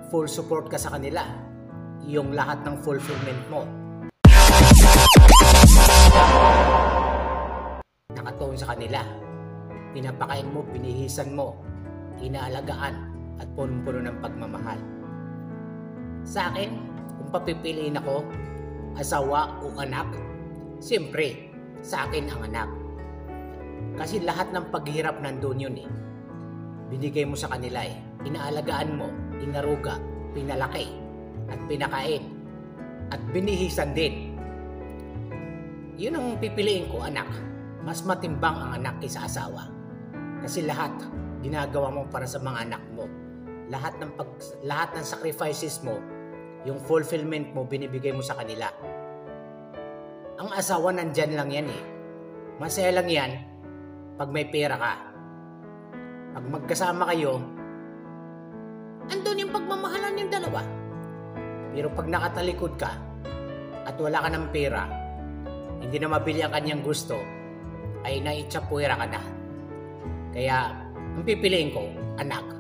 full support ka sa kanila, yung lahat ng fulfillment mo nakatuon sa kanila, pinapakain mo, binihisan mo, inaalagaan at punong-puno ng pagmamahal. Sa akin, kung papipiliin ako, asawa o anak, siyempre sa akin ang anak. Kasi lahat ng paghihirap nandun yun eh. Binigay mo sa kanila eh. Inaalagaan mo, inaruga, pinalaki, at pinakain, at binihisan din. Yun ang pipiliin ko, anak. Mas matimbang ang anak kaysa asawa. Kasi lahat ginagawa mo para sa mga anak mo. Lahat ng sacrifices mo, yung fulfillment mo, binibigay mo sa kanila. Ang asawa nandyan lang yan eh. Masaya lang yan pag may pera ka. Pag magkasama kayo, andun yung pagmamahalan yung dalawa. Pero pag nakatalikod ka at wala ka ng pera, hindi na mabili ang kanyang gusto, ay naitsapuwera ka na. Kaya, ang pipiliin ko, anak.